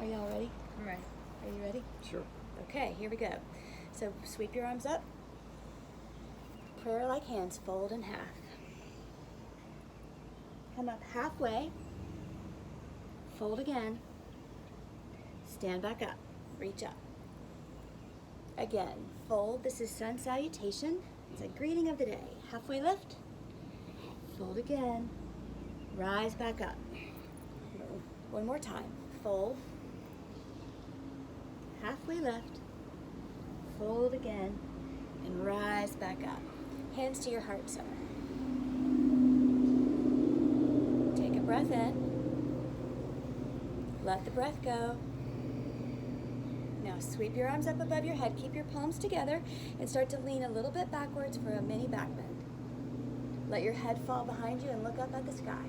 y'all ready? All right. Are you ready? Sure. Okay, here we go. So sweep your arms up. Prayer-like hands fold in half. Come up halfway. Fold again. Stand back up. Reach up. Again, fold. This is sun salutation. It's a greeting of the day. Halfway lift. Fold again. Rise back up. One more time. Fold. Halfway lift. Fold again. And rise back up. Hands to your heart center. Take a breath in. Let the breath go. Now sweep your arms up above your head. Keep your palms together and start to lean a little bit backwards for a mini back bend. Let your head fall behind you and look up at the sky.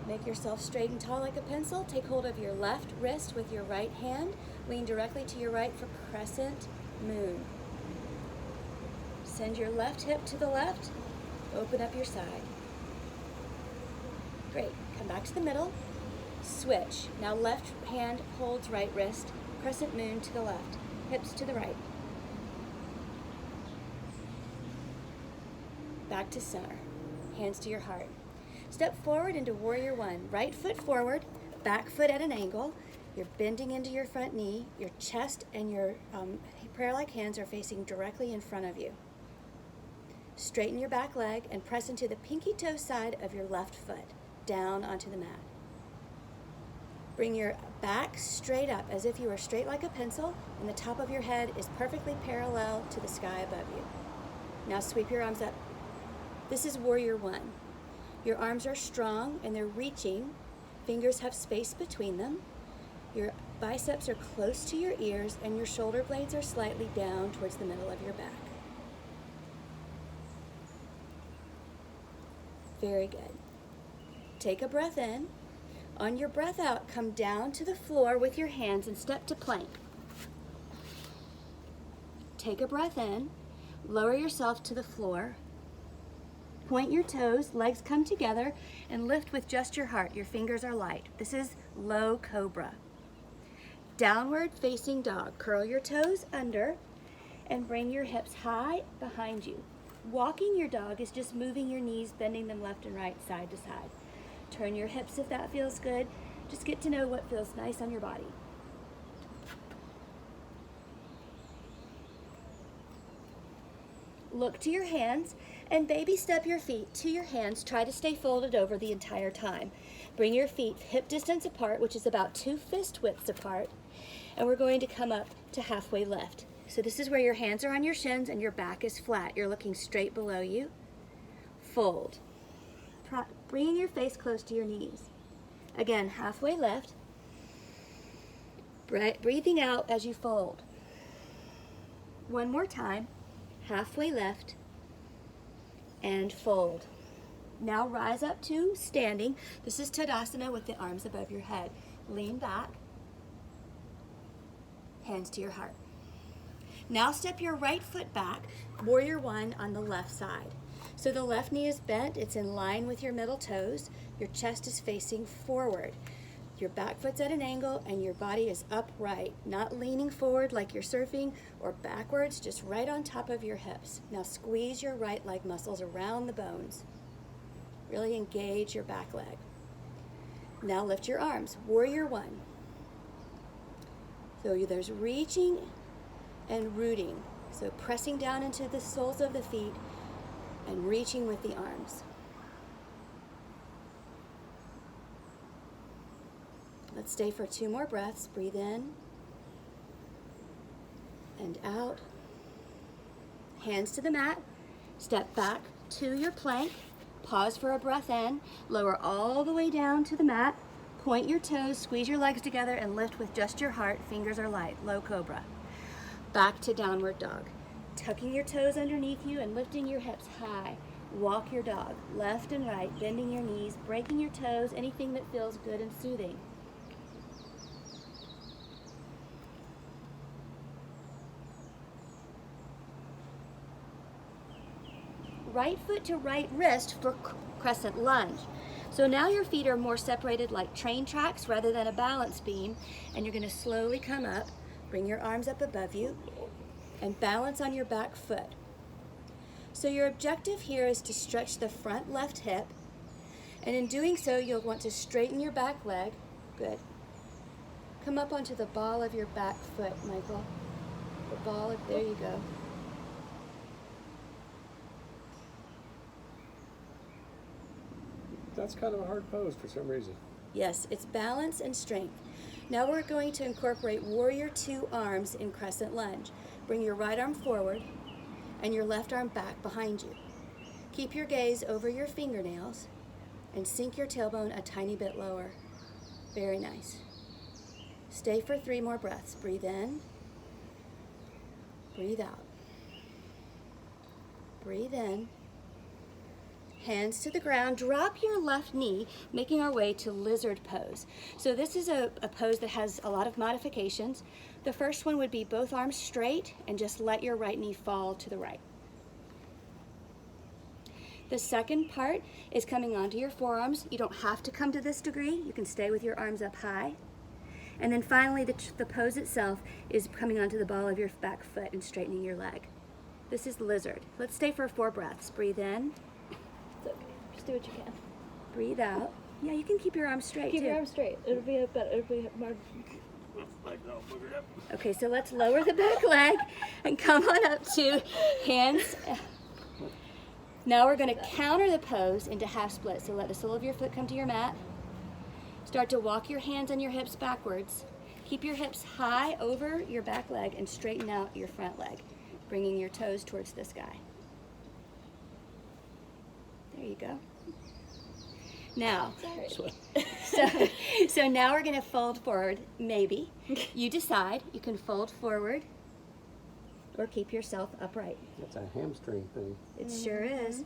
Make yourself straight and tall like a pencil. Take hold of your left wrist with your right hand. Lean directly to your right for crescent moon. Send your left hip to the left. Open up your side. Great. Come back to the middle. Switch. Now left hand holds right wrist. Crescent moon to the left. Hips to the right. Back to center. Hands to your heart. Step forward into Warrior One. Right foot forward, back foot at an angle. You're bending into your front knee. Your chest and your prayer-like hands are facing directly in front of you. Straighten your back leg and press into the pinky toe side of your left foot, down onto the mat. Bring your back straight up as if you were straight like a pencil and the top of your head is perfectly parallel to the sky above you. Now sweep your arms up. This is Warrior One. Your arms are strong and they're reaching. Fingers have space between them. Your biceps are close to your ears and your shoulder blades are slightly down towards the middle of your back. Very good. Take a breath in. On your breath out, come down to the floor with your hands and step to plank. Take a breath in. Lower yourself to the floor. Point your toes, legs come together, and lift with just your heart. Your fingers are light. This is low cobra. Downward facing dog. Curl your toes under and bring your hips high behind you. Walking your dog is just moving your knees, bending them left and right, side to side. Turn your hips if that feels good. Just get to know what feels nice on your body. Look to your hands and baby step your feet to your hands. Try to stay folded over the entire time. Bring your feet hip distance apart, which is about 2 fist widths apart. And we're going to come up to halfway lift. So this is where your hands are on your shins and your back is flat. You're looking straight below you. Fold. Bringing your face close to your knees. Again, halfway lift. Breathing out as you fold. One more time. Halfway lift and fold. Now rise up to standing. This is Tadasana with the arms above your head. Lean back, hands to your heart. Now step your right foot back, Warrior One on the left side. So the left knee is bent, it's in line with your middle toes. Your chest is facing forward. Your back foot's at an angle and your body is upright, not leaning forward like you're surfing or backwards, just right on top of your hips. Now squeeze your right leg muscles around the bones. Really engage your back leg. Now lift your arms, Warrior One. So there's reaching and rooting. So pressing down into the soles of the feet and reaching with the arms. Let's stay for 2 more breaths. Breathe in and out. Hands to the mat. Step back to your plank. Pause for a breath in. Lower all the way down to the mat. Point your toes, squeeze your legs together, and lift with just your heart. Fingers are light. Low cobra. Back to downward dog. Tucking your toes underneath you and lifting your hips high. Walk your dog, left and right, bending your knees, breaking your toes, anything that feels good and soothing. Right foot to right wrist for crescent lunge. So now your feet are more separated like train tracks rather than a balance beam, and you're going to slowly come up, bring your arms up above you, and balance on your back foot. So your objective here is to stretch the front left hip, and in doing so, you'll want to straighten your back leg. Good. Come up onto the ball of your back foot, Michael. The ball of, there you go. That's kind of a hard pose for some reason. Yes, it's balance and strength. Now we're going to incorporate Warrior Two arms in crescent lunge. Bring your right arm forward and your left arm back behind you. Keep your gaze over your fingernails and sink your tailbone a tiny bit lower. Very nice. Stay for 3 more breaths. Breathe in. Breathe out. Breathe in. Hands to the ground. Drop your left knee, making our way to lizard pose. So this is a pose that has a lot of modifications. The first one would be both arms straight and just let your right knee fall to the right. The second part is coming onto your forearms. You don't have to come to this degree. You can stay with your arms up high. And then finally, the pose itself is coming onto the ball of your back foot and straightening your leg. This is lizard. Let's stay for 4 breaths. Breathe in. It's okay. Just do what you can. Breathe out. Yeah, you can keep your arms straight Keep too. your arms straight. It'll be a better. It'll be more. Okay, so let's lower the back leg and come on up to hands. Now we're going to counter the pose into half split. So let the sole of your foot come to your mat. Start to walk your hands on your hips backwards. Keep your hips high over your back leg and straighten out your front leg, bringing your toes towards the sky. There you go. Now, so now we're going to fold forward, maybe. You decide. You can fold forward or keep yourself upright. That's a hamstring thing. It sure is.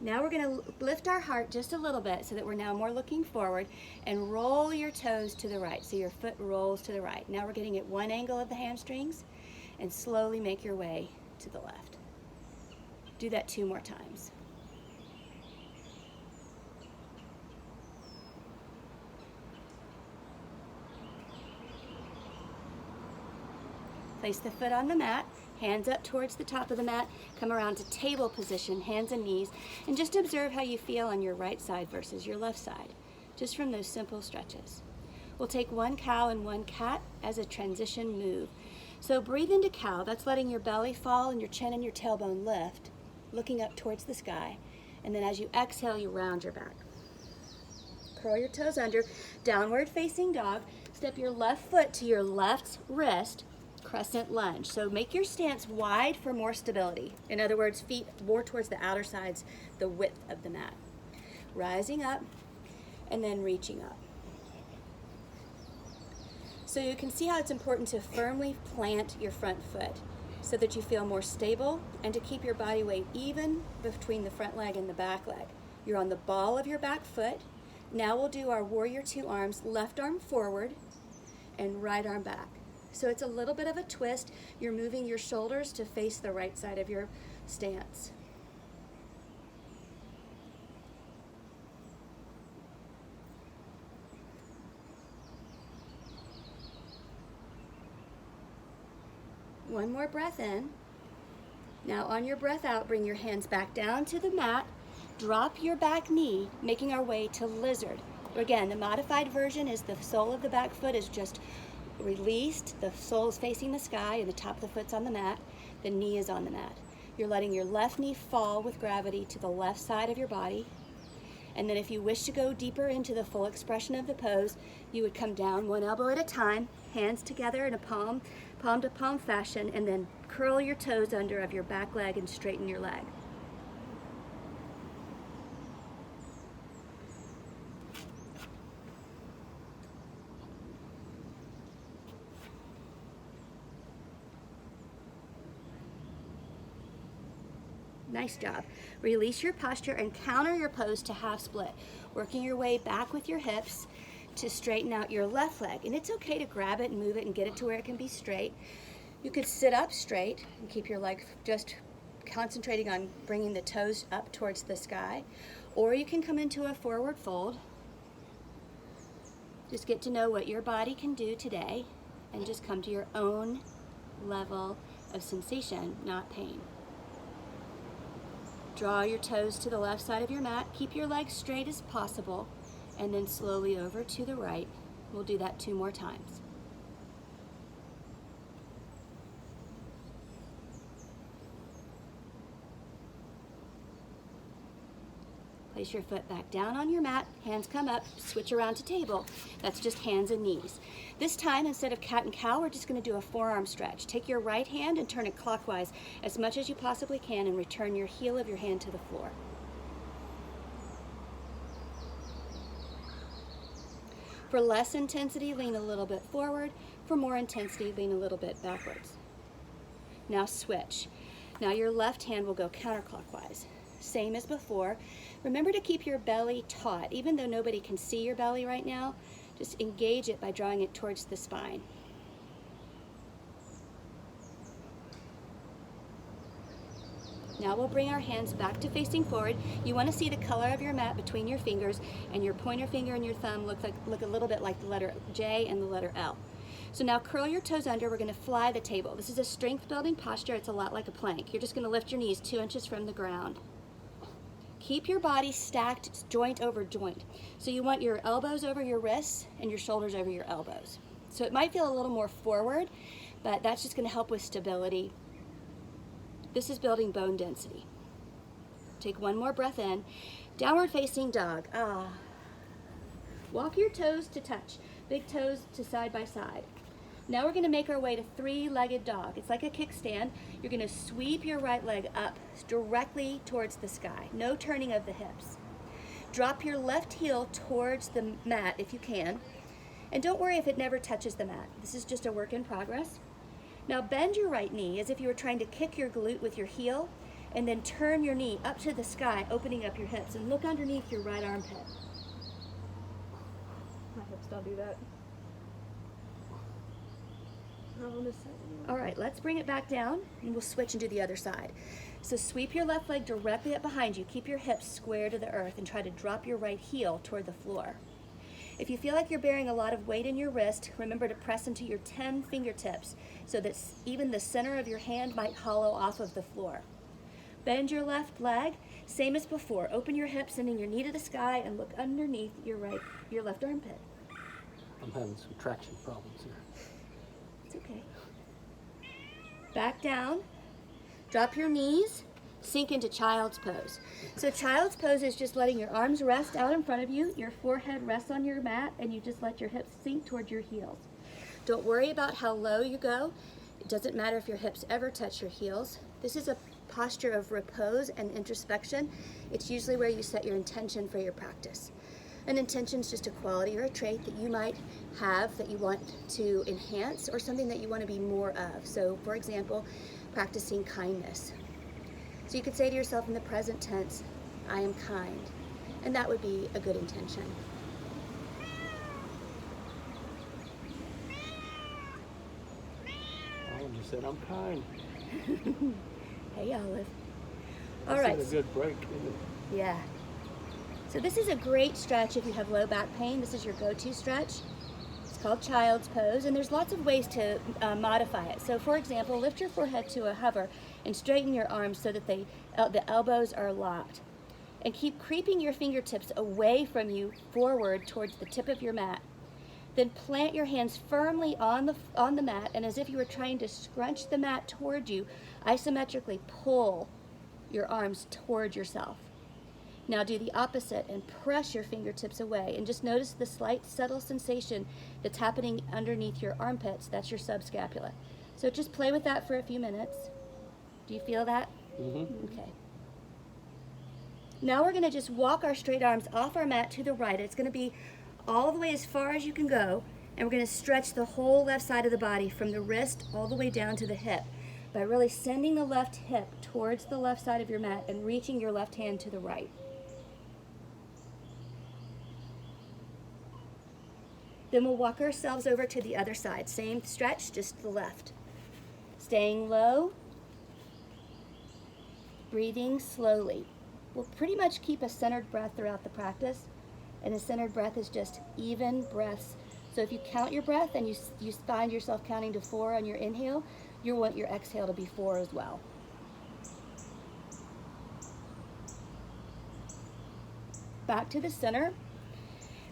Now we're going to lift our heart just a little bit so that we're now more looking forward and roll your toes to the right. So your foot rolls to the right. Now we're getting at one angle of the hamstrings and slowly make your way to the left. Do that 2 more times. Place the foot on the mat, hands up towards the top of the mat, come around to table position, hands and knees, and just observe how you feel on your right side versus your left side, just from those simple stretches. We'll take 1 cow and 1 cat as a transition move. So breathe into cow, that's letting your belly fall and your chin and your tailbone lift, looking up towards the sky, and then as you exhale, you round your back. Curl your toes under, downward facing dog, step your left foot to your left wrist, crescent lunge. So make your stance wide for more stability. In other words, feet more towards the outer sides, the width of the mat. Rising up and then reaching up. So you can see how it's important to firmly plant your front foot so that you feel more stable and to keep your body weight even between the front leg and the back leg. You're on the ball of your back foot. Now we'll do our Warrior Two arms, left arm forward and right arm back. So it's a little bit of a twist. You're moving your shoulders to face the right side of your stance. One more breath in. Now on your breath out, bring your hands back down to the mat. Drop your back knee, making our way to lizard. Again, the modified version is the sole of the back foot is just released, the sole is facing the sky and the top of the foot's on the mat, the knee is on the mat. You're letting your left knee fall with gravity to the left side of your body. And then if you wish to go deeper into the full expression of the pose, you would come down 1 elbow at a time, hands together in a palm to palm fashion, and then curl your toes under of your back leg and straighten your leg. Nice job. Release your posture and counter your pose to half split, working your way back with your hips to straighten out your left leg. And it's okay to grab it and move it and get it to where it can be straight. You could sit up straight and keep your leg just concentrating on bringing the toes up towards the sky. Or you can come into a forward fold. Just get to know what your body can do today and just come to your own level of sensation, not pain. Draw your toes to the left side of your mat. Keep your legs straight as possible and then slowly over to the right. We'll do that 2 more times. Place your foot back down on your mat, hands come up, switch around to table. That's just hands and knees. This time, instead of cat and cow, we're just gonna do a forearm stretch. Take your right hand and turn it clockwise as much as you possibly can and return your heel of your hand to the floor. For less intensity, lean a little bit forward. For more intensity, lean a little bit backwards. Now switch. Now your left hand will go counterclockwise. Same as before. Remember to keep your belly taut. Even though nobody can see your belly right now, just engage it by drawing it towards the spine. Now we'll bring our hands back to facing forward. You want to see the color of your mat between your fingers, and your pointer finger and your thumb look a little bit like the letter J and the letter L. So now curl your toes under. We're going to fly the table. This is a strength building posture. It's a lot like a plank. You're just going to lift your knees 2 inches from the ground. Keep your body stacked joint over joint. So you want your elbows over your wrists and your shoulders over your elbows. So it might feel a little more forward, but that's just going to help with stability. This is building bone density. Take 1 more breath in. Downward facing dog. Walk your toes to touch. Big toes to side by side. Now we're going to make our way to 3-legged dog. It's like a kickstand. You're going to sweep your right leg up directly towards the sky. No turning of the hips. Drop your left heel towards the mat if you can. And don't worry if it never touches the mat. This is just a work in progress. Now bend your right knee as if you were trying to kick your glute with your heel, and then turn your knee up to the sky, opening up your hips, and look underneath your right armpit. My hips don't do that. All right, let's bring it back down and we'll switch and do the other side. So sweep your left leg directly up behind you. Keep your hips square to the earth and try to drop your right heel toward the floor. If you feel like you're bearing a lot of weight in your wrist, remember to press into your 10 fingertips so that even the center of your hand might hollow off of the floor. Bend your left leg, same as before. Open your hips, sending your knee to the sky, and look underneath your left armpit. I'm having some traction problems here. It's okay. Back down. Drop your knees. Sink into child's pose. So child's pose is just letting your arms rest out in front of you, your forehead rests on your mat, and you just let your hips sink toward your heels. Don't worry about how low you go. It doesn't matter if your hips ever touch your heels. This is a posture of repose and introspection. It's usually where you set your intention for your practice. An intention is just a quality or a trait that you might have that you want to enhance, or something that you want to be more of. So, for example, practicing kindness. So you could say to yourself in the present tense, I am kind. And that would be a good intention. Olive just said, I'm kind. Hey, Olive. All That's right. a good break, isn't it? Yeah. So this is a great stretch if you have low back pain. This is your go-to stretch. It's called child's pose, and there's lots of ways to modify it. So for example, lift your forehead to a hover and straighten your arms so that the elbows are locked. And keep creeping your fingertips away from you forward towards the tip of your mat. Then plant your hands firmly on the mat, and as if you were trying to scrunch the mat toward you, isometrically pull your arms toward yourself. Now do the opposite and press your fingertips away, and just notice the slight subtle sensation that's happening underneath your armpits. That's your subscapula. So just play with that for a few minutes. Do you feel that? Mm-hmm. Okay. Now we're going to just walk our straight arms off our mat to the right. It's going to be all the way as far as you can go, and we're going to stretch the whole left side of the body from the wrist all the way down to the hip by really sending the left hip towards the left side of your mat and reaching your left hand to the right. Then we'll walk ourselves over to the other side. Same stretch, just the left. Staying low, breathing slowly. We'll pretty much keep a centered breath throughout the practice, and a centered breath is just even breaths. So if you count your breath and you find yourself counting to 4 on your inhale, you want your exhale to be 4 as well. Back to the center.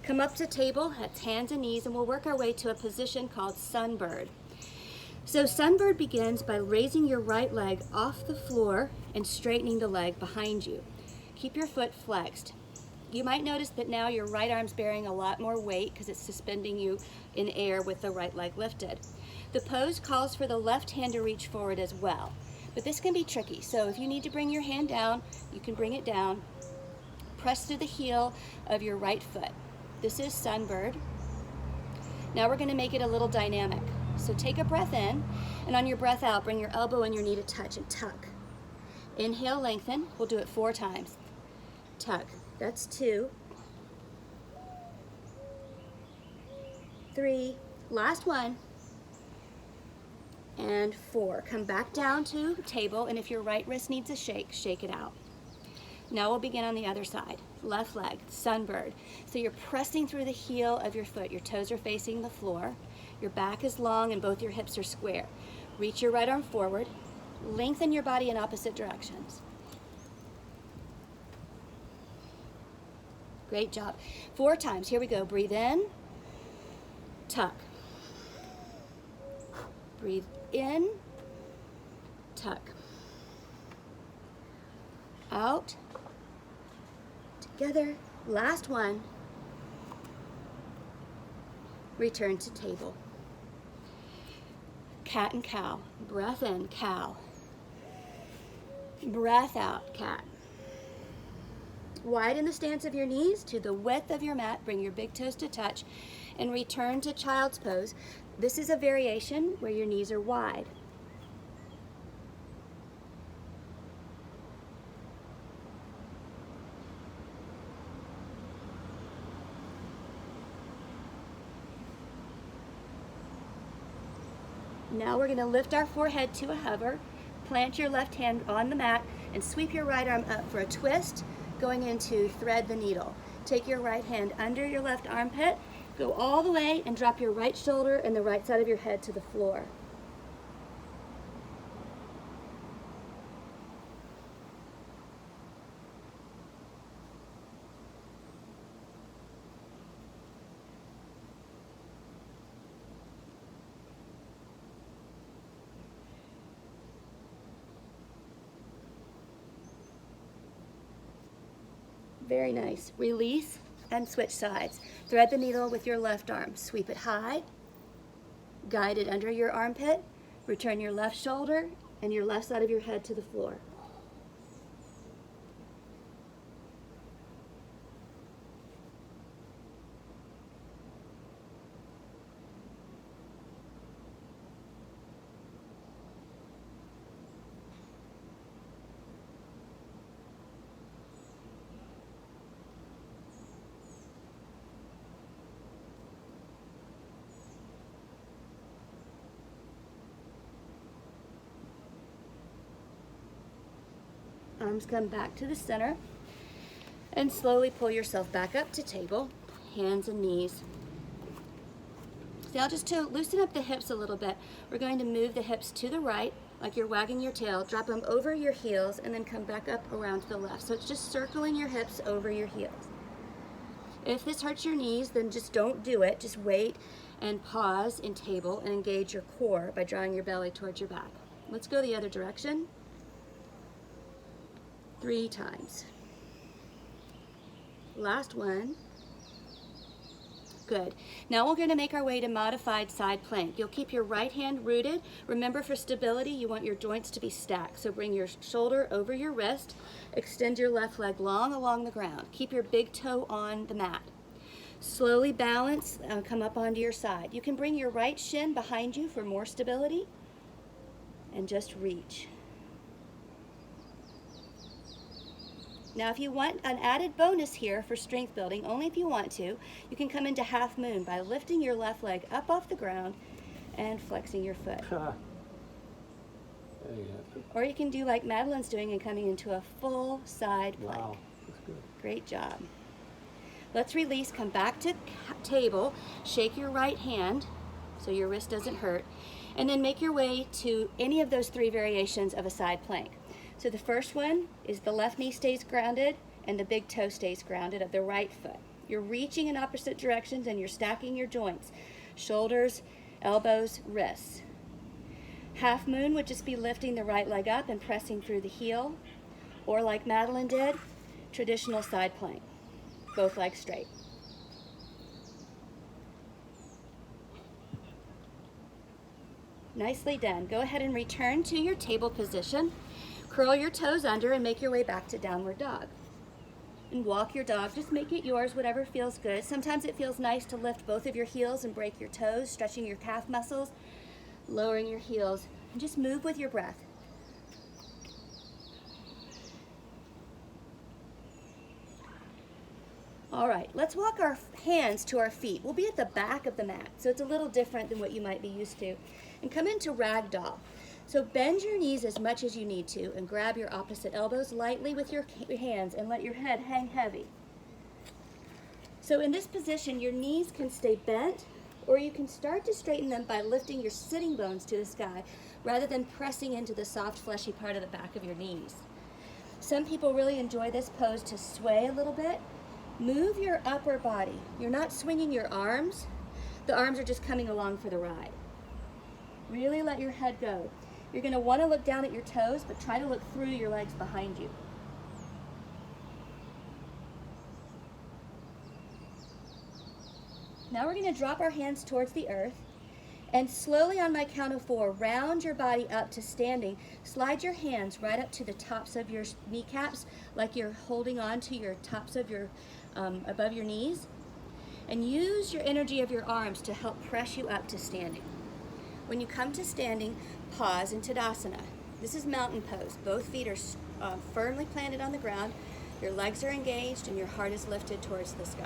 Come up to table, that's hands and knees, and we'll work our way to a position called sunbird. So sunbird begins by raising your right leg off the floor and straightening the leg behind you. Keep your foot flexed. You might notice that now your right arm's bearing a lot more weight because it's suspending you in air with the right leg lifted. The pose calls for the left hand to reach forward as well, but this can be tricky. So if you need to bring your hand down, you can bring it down. Press through the heel of your right foot. This is sunbird. Now we're going to make it a little dynamic. So take a breath in, and on your breath out, bring your elbow and your knee to touch and tuck. Inhale, lengthen. We'll do it 4 times. Tuck. That's 2. 3. Last one. And 4. Come back down to table, and if your right wrist needs a shake, shake it out. Now we'll begin on the other side. Left leg, sunbird. So you're pressing through the heel of your foot. Your toes are facing the floor. Your back is long and both your hips are square. Reach your right arm forward. Lengthen your body in opposite directions. Great job. 4 times. Here we go. Breathe in. Tuck. Breathe in. Tuck. Out. Together. Last one. Return to table. Cat and cow. Breath in, cow. Breath out, cat. Widen the stance of your knees to the width of your mat. Bring your big toes to touch and return to child's pose. This is a variation where your knees are wide. Now we're going to lift our forehead to a hover, plant your left hand on the mat, and sweep your right arm up for a twist, going into thread the needle. Take your right hand under your left armpit, go all the way, and drop your right shoulder and the right side of your head to the floor. Very nice. Release and switch sides. Thread the needle with your left arm. Sweep it high. Guide it under your armpit. Return your left shoulder and your left side of your head to the floor. Arms come back to the center and slowly pull yourself back up to table, hands and knees. Now just to loosen up the hips a little bit, we're going to move the hips to the right, like you're wagging your tail, drop them over your heels, and then come back up around to the left. So it's just circling your hips over your heels. If this hurts your knees, then just don't do it. Just wait and pause in table and engage your core by drawing your belly towards your back. Let's go the other direction. 3 times. Last one. Good. Now we're going to make our way to modified side plank. You'll keep your right hand rooted. Remember, for stability, you want your joints to be stacked. So bring your shoulder over your wrist. Extend your left leg long along the ground. Keep your big toe on the mat. Slowly balance and come up onto your side. You can bring your right shin behind you for more stability. And just reach. Now if you want an added bonus here for strength building, only if you want to, you can come into half moon by lifting your left leg up off the ground and flexing your foot. There yeah. Or you can do like Madeline's doing and coming into a full side plank. Wow, that's good. Great job. Let's release, come back to table, shake your right hand so your wrist doesn't hurt, and then make your way to any of those 3 variations of a side plank. So the first one is the left knee stays grounded and the big toe stays grounded of the right foot. You're reaching in opposite directions and you're stacking your joints, shoulders, elbows, wrists. Half moon would just be lifting the right leg up and pressing through the heel, or like Madeline did, traditional side plank, both legs straight. Nicely done. Go ahead and return to your table position. Curl your toes under and make your way back to downward dog. And walk your dog, just make it yours, whatever feels good. Sometimes it feels nice to lift both of your heels and break your toes, stretching your calf muscles, lowering your heels, and just move with your breath. All right, let's walk our hands to our feet. We'll be at the back of the mat, so it's a little different than what you might be used to. And come into ragdoll. So bend your knees as much as you need to and grab your opposite elbows lightly with your hands and let your head hang heavy. So in this position, your knees can stay bent, or you can start to straighten them by lifting your sitting bones to the sky rather than pressing into the soft, fleshy part of the back of your knees. Some people really enjoy this pose to sway a little bit. Move your upper body. You're not swinging your arms. The arms are just coming along for the ride. Really let your head go. You're going to want to look down at your toes, but try to look through your legs behind you. Now we're going to drop our hands towards the earth and slowly on my count of 4, round your body up to standing. Slide your hands right up to the tops of your kneecaps like you're holding on to your tops of your, above your knees. And use your energy of your arms to help press you up to standing. When you come to standing, pause in Tadasana. This is mountain pose. Both feet are firmly planted on the ground. Your legs are engaged and your heart is lifted towards the sky.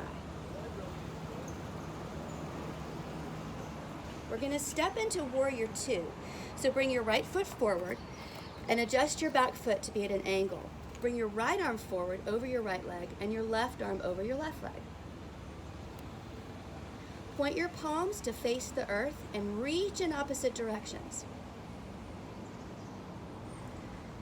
We're going to step into Warrior 2. So bring your right foot forward and adjust your back foot to be at an angle. Bring your right arm forward over your right leg and your left arm over your left leg. Point your palms to face the earth and reach in opposite directions.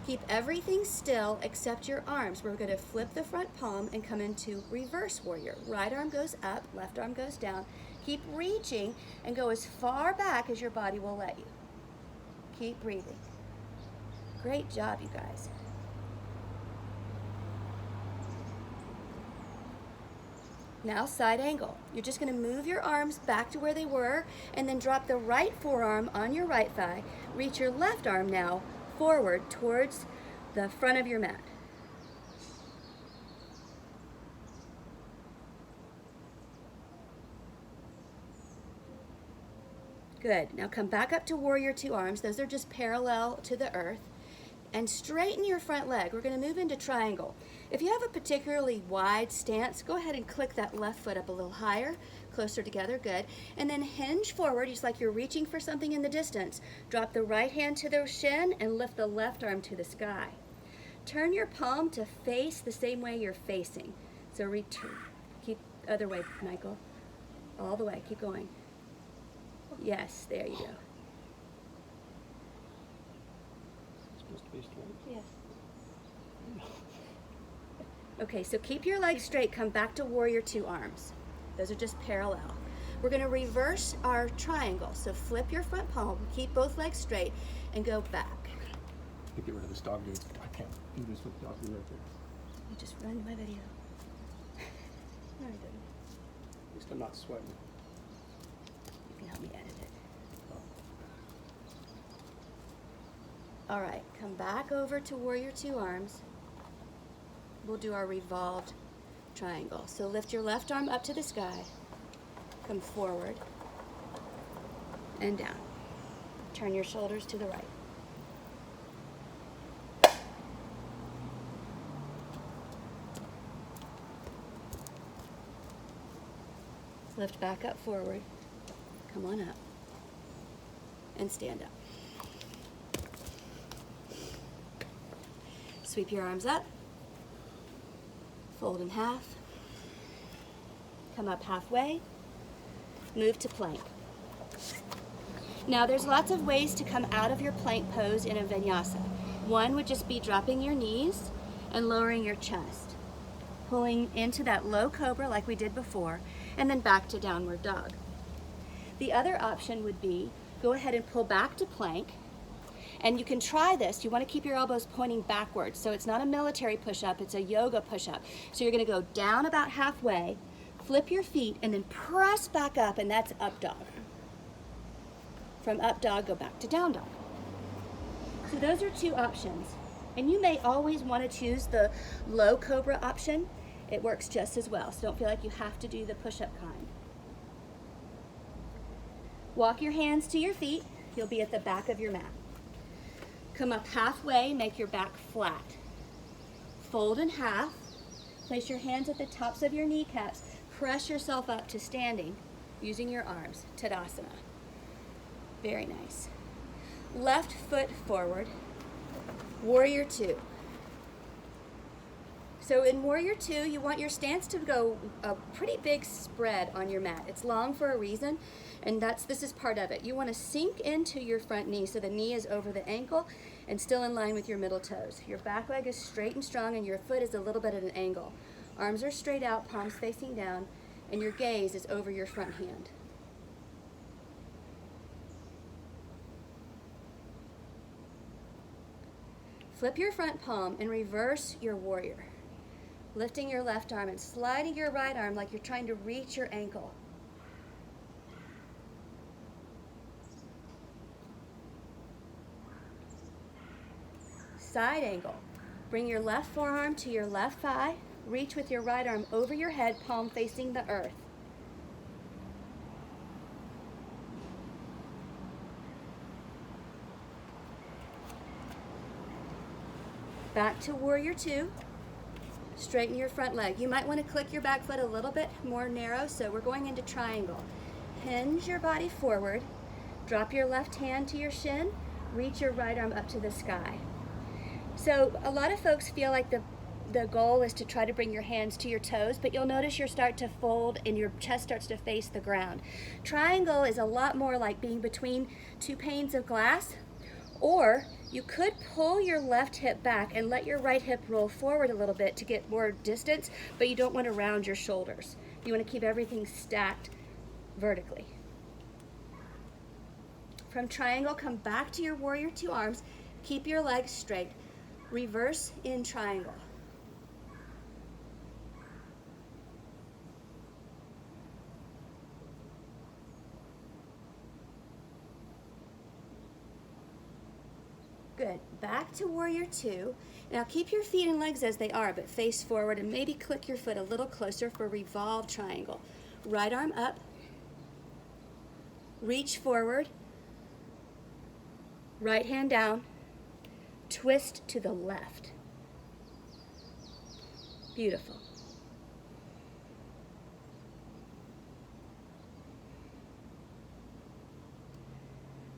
Keep everything still except your arms. We're going to flip the front palm and come into reverse warrior. Right arm goes up, left arm goes down. Keep reaching and go as far back as your body will let you. Keep breathing. Great job, you guys. Now side angle. You're just going to move your arms back to where they were and then drop the right forearm on your right thigh. Reach your left arm now forward towards the front of your mat. Good. Now come back up to Warrior 2 arms. Those are just parallel to the earth. And straighten your front leg. We're going to move into triangle. If you have a particularly wide stance, go ahead and click that left foot up a little higher, closer together, good. And then hinge forward, just like you're reaching for something in the distance. Drop the right hand to the shin and lift the left arm to the sky. Turn your palm to face the same way you're facing. So return. Keep other way, Michael. All the way, keep going. Yes, there you go. Supposed to be straight. Yes. Okay, so keep your legs straight. Come back to Warrior 2 arms. Those are just parallel. We're going to reverse our triangle. So flip your front palm, keep both legs straight, and go back. You get rid of this dog, dude. I can't do this with dog right there. You just run my video. No, I didn't. At least I'm not sweating. You can help me edit it. All right, come back over to Warrior 2 arms. We'll do our revolved triangle. So lift your left arm up to the sky, come forward and down. Turn your shoulders to the right. Lift back up forward, come on up, and stand up. Sweep your arms up. Fold in half. Come up halfway. Move to plank. Now there's lots of ways to come out of your plank pose in a vinyasa. One would just be dropping your knees and lowering your chest. Pulling into that low cobra like we did before, and then back to downward dog. The other option would be go ahead and pull back to plank, and you can try this. You want to keep your elbows pointing backwards, so it's not a military push-up, it's a yoga push-up. So you're going to go down about halfway, flip your feet, and then press back up, and that's up dog. From up dog, go back to down dog. So those are two options. And you may always want to choose the low cobra option. It works just as well, so don't feel like you have to do the push-up kind. Walk your hands to your feet. You'll be at the back of your mat. Come up halfway, make your back flat. Fold in half. Place your hands at the tops of your kneecaps. Press yourself up to standing using your arms. Tadasana. Very nice. Left foot forward. Warrior two. So in Warrior two, you want your stance to go a pretty big spread on your mat. It's long for a reason, and this is part of it. You want to sink into your front knee so the knee is over the ankle and still in line with your middle toes. Your back leg is straight and strong, and your foot is a little bit at an angle. Arms are straight out, palms facing down, and your gaze is over your front hand. Flip your front palm and reverse your warrior. Lifting your left arm and sliding your right arm like you're trying to reach your ankle. Side angle. Bring your left forearm to your left thigh. Reach with your right arm over your head, palm facing the earth. Back to Warrior two. Straighten your front leg. You might want to click your back foot a little bit more narrow, so we're going into triangle. Hinge your body forward. Drop your left hand to your shin. Reach your right arm up to the sky. So a lot of folks feel like the goal is to try to bring your hands to your toes, but you'll notice you start to fold and your chest starts to face the ground. Triangle is a lot more like being between two panes of glass, or you could pull your left hip back and let your right hip roll forward a little bit to get more distance, but you don't want to round your shoulders. You want to keep everything stacked vertically. From triangle, come back to your Warrior two arms. Keep your legs straight. Reverse in triangle. Good. Back to Warrior two. Now keep your feet and legs as they are, but face forward and maybe click your foot a little closer for revolve triangle. Right arm up. Reach forward. Right hand down. Twist to the left. Beautiful.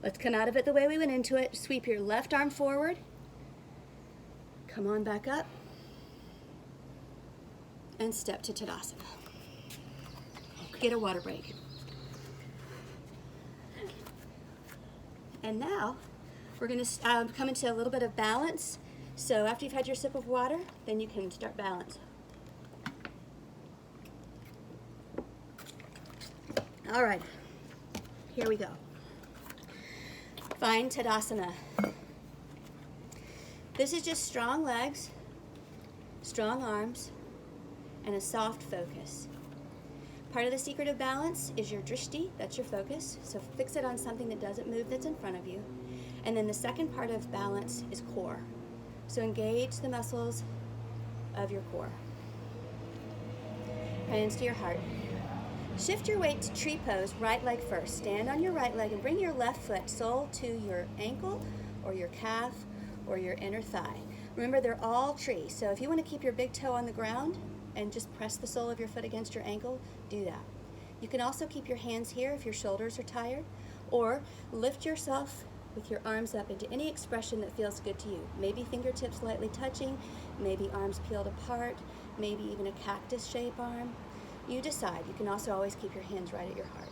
Let's come out of it the way we went into it. Sweep your left arm forward. Come on back up. And step to Tadasana. Get a water break. And now we're going to come into a little bit of balance. So after you've had your sip of water, then you can start balance. All right, here we go. Find Tadasana. This is just strong legs, strong arms, and a soft focus. Part of the secret of balance is your drishti, that's your focus. So fix it on something that doesn't move that's in front of you. And then the second part of balance is core. So engage the muscles of your core. Hands to your heart. Shift your weight to tree pose, right leg first. Stand on your right leg and bring your left foot sole to your ankle or your calf or your inner thigh. Remember, they're all tree. So if you want to keep your big toe on the ground and just press the sole of your foot against your ankle, do that. You can also keep your hands here if your shoulders are tired, or lift yourself with your arms up into any expression that feels good to you. Maybe fingertips lightly touching, maybe arms peeled apart, maybe even a cactus shape arm. You decide. You can also always keep your hands right at your heart.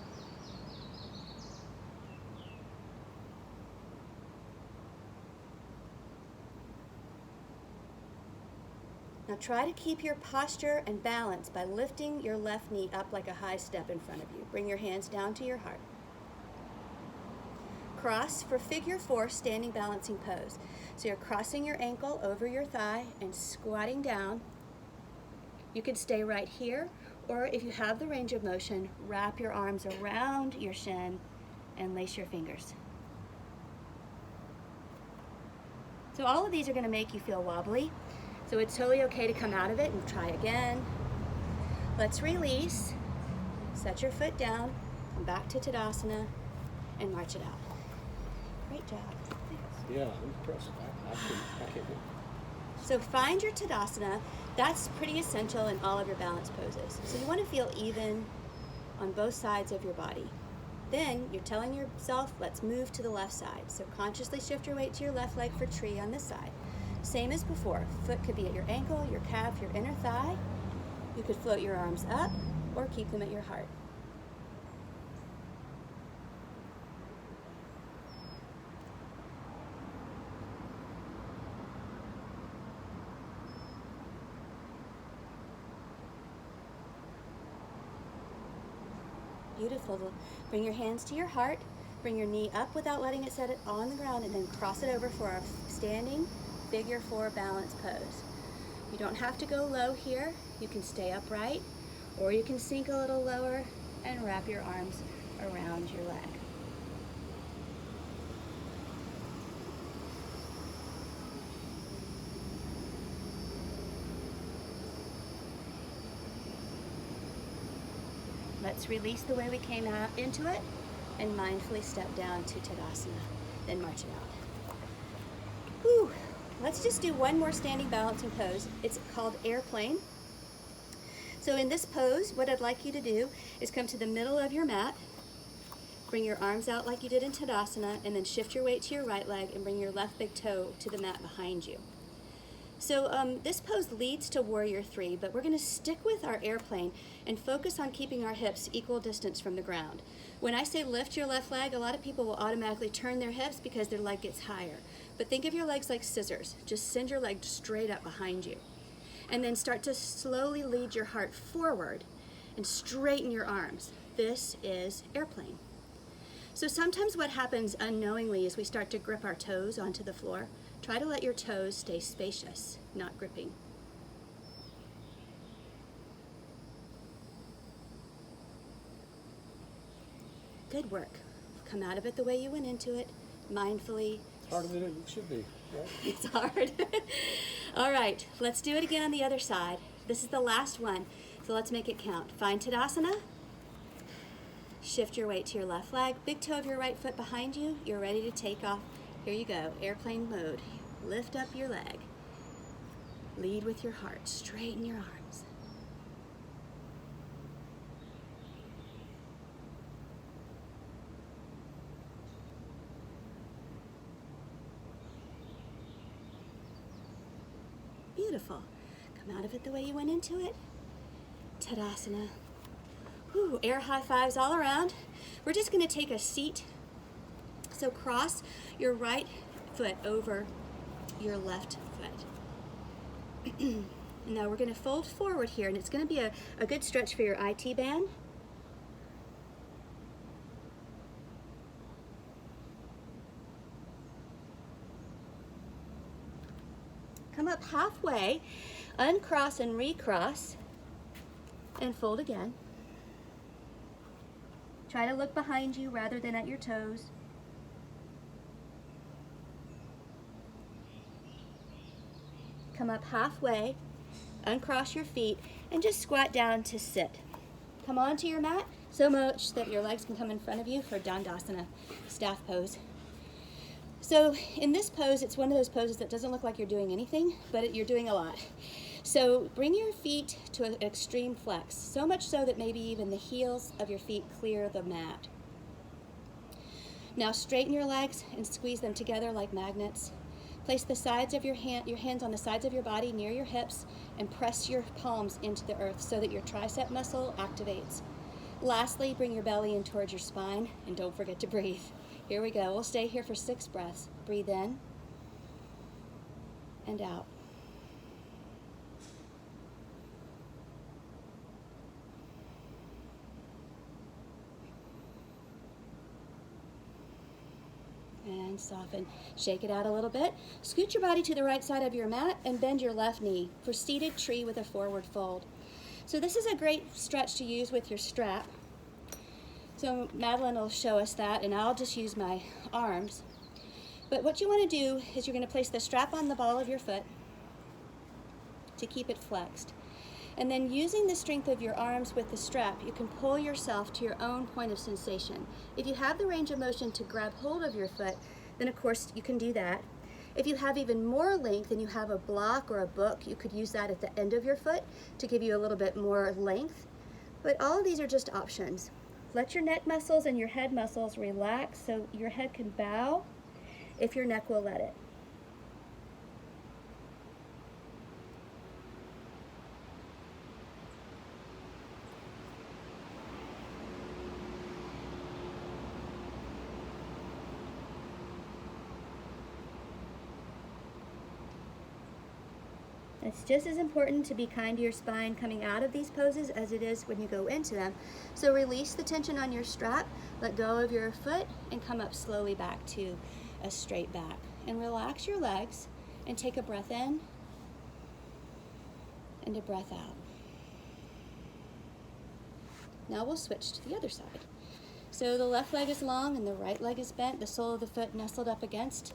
Now try to keep your posture and balance by lifting your left knee up like a high step in front of you. Bring your hands down to your heart. Cross for figure 4 standing balancing pose. So you're crossing your ankle over your thigh and squatting down. You can stay right here, or if you have the range of motion, wrap your arms around your shin and lace your fingers. So all of these are going to make you feel wobbly. So it's totally okay to come out of it and try again. Let's release. Set your foot down, come back to Tadasana, and march it out. Great job. Yeah, I'm impressed. I can't do it. So find your Tadasana. That's pretty essential in all of your balance poses. So you want to feel even on both sides of your body. Then you're telling yourself, let's move to the left side. So consciously shift your weight to your left leg for tree on this side. Same as before. Foot could be at your ankle, your calf, your inner thigh. You could float your arms up or keep them at your heart. Beautiful. Bring your hands to your heart. Bring your knee up without letting it set it on the ground, and then cross it over for our standing figure 4 balance pose. You don't have to go low here. You can stay upright, or you can sink a little lower and wrap your arms around your leg. Let's release the way we came out into it and mindfully step down to Tadasana, then march it out. Whew. Let's just do one more standing balancing pose. It's called airplane. So in this pose, what I'd like you to do is come to the middle of your mat, bring your arms out like you did in Tadasana, and then shift your weight to your right leg and bring your left big toe to the mat behind you. So this pose leads to Warrior 3, but we're going to stick with our airplane and focus on keeping our hips equal distance from the ground. When I say lift your left leg, a lot of people will automatically turn their hips because their leg gets higher. But think of your legs like scissors. Just send your leg straight up behind you. And then start to slowly lead your heart forward and straighten your arms. This is airplane. So sometimes what happens unknowingly is we start to grip our toes onto the floor. Try to let your toes stay spacious, not gripping. Good work. Come out of it the way you went into it, mindfully. It's harder than it should be, right? It's hard. All right, let's do it again on the other side. This is the last one, so let's make it count. Find Tadasana. Shift your weight to your left leg. Big toe of your right foot behind you. You're ready to take off. Here you go, airplane mode. Lift up your leg. Lead with your heart. Straighten your arms. Beautiful. Come out of it the way you went into it. Tadasana. Whew, air high fives all around. We're just going to take a seat. So cross your right foot over your left foot. And now we're going to fold forward here, and it's going to be a good stretch for your IT band. Come up halfway, uncross and recross, and fold again. Try to look behind you rather than at your toes. Come up halfway, uncross your feet, and just squat down to sit. Come onto your mat so much that your legs can come in front of you for Dandasana, staff pose. So in this pose, it's one of those poses that doesn't look like you're doing anything, but you're doing a lot. So bring your feet to an extreme flex, so much so that maybe even the heels of your feet clear the mat. Now straighten your legs and squeeze them together like magnets. Place the sides of your hands on the sides of your body near your hips and press your palms into the earth so that your tricep muscle activates. Lastly, bring your belly in towards your spine and don't forget to breathe. Here we go. We'll stay here for 6 breaths. Breathe in and out. And soften. Shake it out a little bit. Scoot your body to the right side of your mat and bend your left knee for seated tree with a forward fold. So this is a great stretch to use with your strap. So Madeline will show us that, and I'll just use my arms. But what you want to do is you're going to place the strap on the ball of your foot to keep it flexed. And then using the strength of your arms with the strap, you can pull yourself to your own point of sensation. If you have the range of motion to grab hold of your foot, then of course you can do that. If you have even more length and you have a block or a book, you could use that at the end of your foot to give you a little bit more length. But all of these are just options. Let your neck muscles and your head muscles relax so your head can bow if your neck will let it. It's just as important to be kind to your spine coming out of these poses as it is when you go into them. So release the tension on your strap, let go of your foot, and come up slowly back to a straight back. And relax your legs and take a breath in and a breath out. Now we'll switch to the other side. So the left leg is long and the right leg is bent, the sole of the foot nestled up against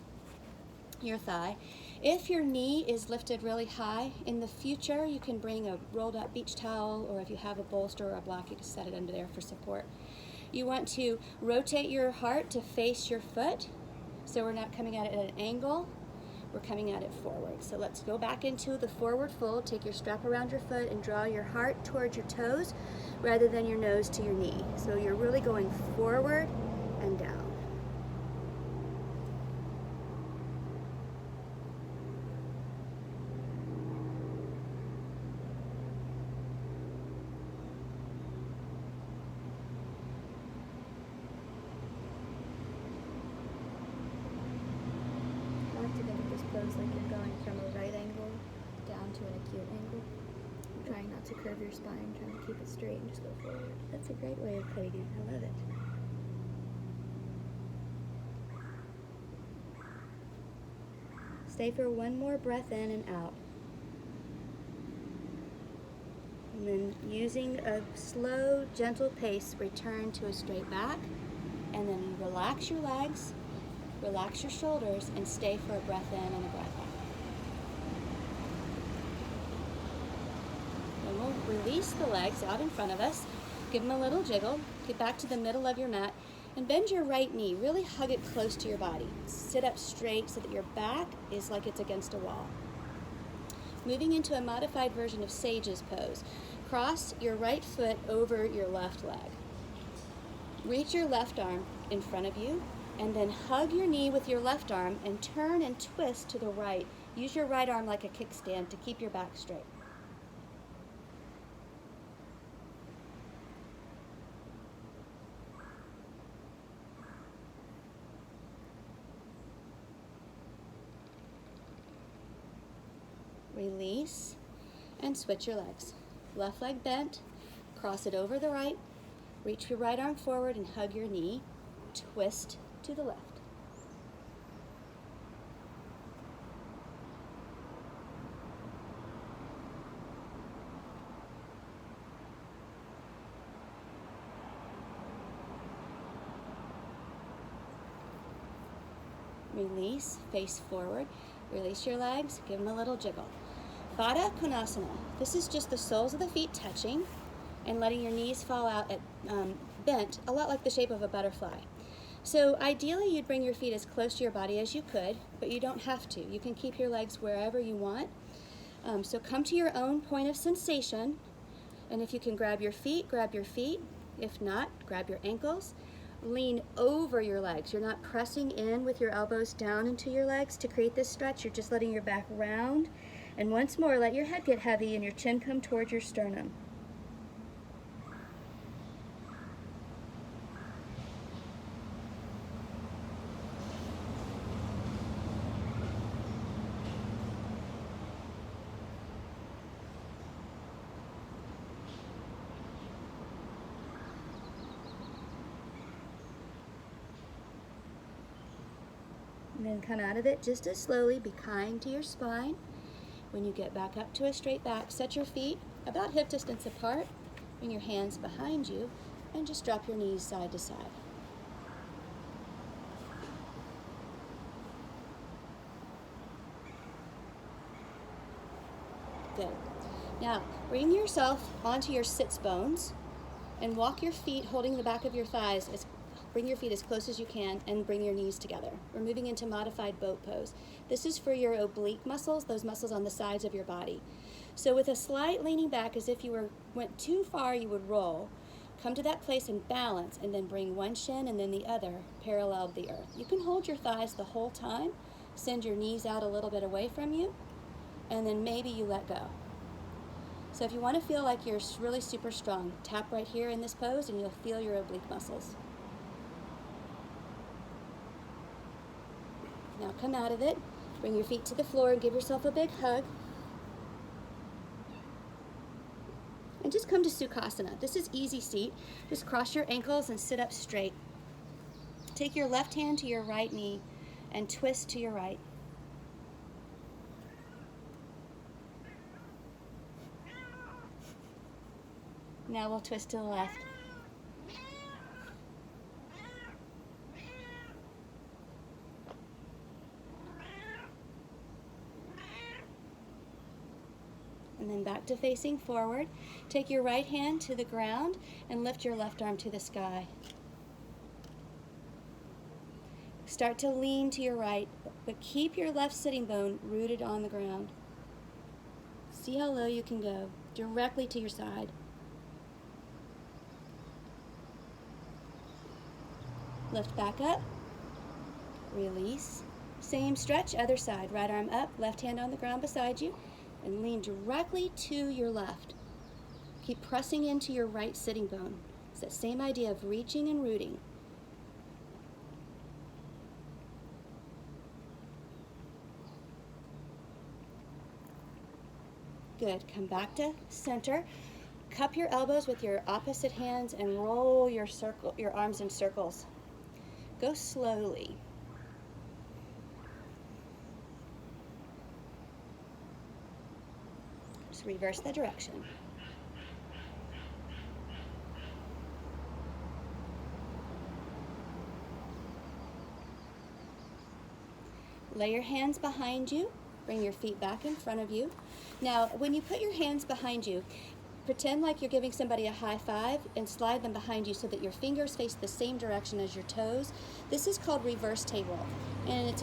your thigh. If your knee is lifted really high, in the future you can bring a rolled up beach towel, or if you have a bolster or a block, you can set it under there for support. You want to rotate your heart to face your foot, so we're not coming at it at an angle, we're coming at it forward. So let's go back into the forward fold. Take your strap around your foot and draw your heart towards your toes rather than your nose to your knee. So you're really going forward and down. Like you're going from a right angle down to an acute angle. Trying not to curve your spine, trying to keep it straight and just go forward. That's a great way of putting it. I love it. Stay for one more breath in and out. And then using a slow, gentle pace, return to a straight back. And then relax your legs. Relax your shoulders and stay for a breath in and a breath out. Then we'll release the legs out in front of us. Give them a little jiggle. Get back to the middle of your mat and bend your right knee. Really hug it close to your body. Sit up straight so that your back is like it's against a wall. Moving into a modified version of Sage's pose. Cross your right foot over your left leg. Reach your left arm in front of you, and then hug your knee with your left arm and turn and twist to the right. Use your right arm like a kickstand to keep your back straight. Release and switch your legs. Left leg bent, cross it over the right, reach your right arm forward and hug your knee, twist to the left. Release, face forward, release your legs, give them a little jiggle. Baddha Konasana. This is just the soles of the feet touching and letting your knees fall out at bent, a lot like the shape of a butterfly. So ideally you'd bring your feet as close to your body as you could, but you don't have to. You can keep your legs wherever you want. So come to your own point of sensation, and if you can grab your feet, grab your feet. If not, grab your ankles. lean over your legs. You're not pressing in with your elbows down into your legs to create this stretch. You're just letting your back round. And once more, let your head get heavy and your chin come towards your sternum. And then come out of it just as slowly. Be kind to your spine. When you get back up to a straight back, set your feet about hip distance apart. Bring your hands behind you and just drop your knees side to side. Good. Now, bring yourself onto your sits bones and walk your feet holding the back of your thighs. Bring your feet as close as you can and bring your knees together. We're moving into modified boat pose. This is for your oblique muscles, those muscles on the sides of your body. So with a slight leaning back, as if you went too far, you would roll. Come to that place and balance, and then bring one shin and then the other parallel the earth. You can hold your thighs the whole time. Send your knees out a little bit away from you, and then maybe you let go. So if you want to feel like you're really super strong, tap right here in this pose and you'll feel your oblique muscles. Now come out of it, bring your feet to the floor and give yourself a big hug. And just come to Sukhasana. This is easy seat. Just cross your ankles and sit up straight. Take your left hand to your right knee and twist to your right. Now we'll twist to the left. And then back to facing forward. Take your right hand to the ground and lift your left arm to the sky. Start to lean to your right, but keep your left sitting bone rooted on the ground. See how low you can go, directly to your side. Lift back up, release. Same stretch, other side. Right arm up, left hand on the ground beside you, and lean directly to your left. Keep pressing into your right sitting bone. It's that same idea of reaching and rooting. Good. Come back to center. Cup your elbows with your opposite hands and roll your arms in circles. Go slowly. Just reverse the direction. Lay your hands behind you. Bring your feet back in front of you. Now, when you put your hands behind you, pretend like you're giving somebody a high five and slide them behind you so that your fingers face the same direction as your toes. This is called reverse table. And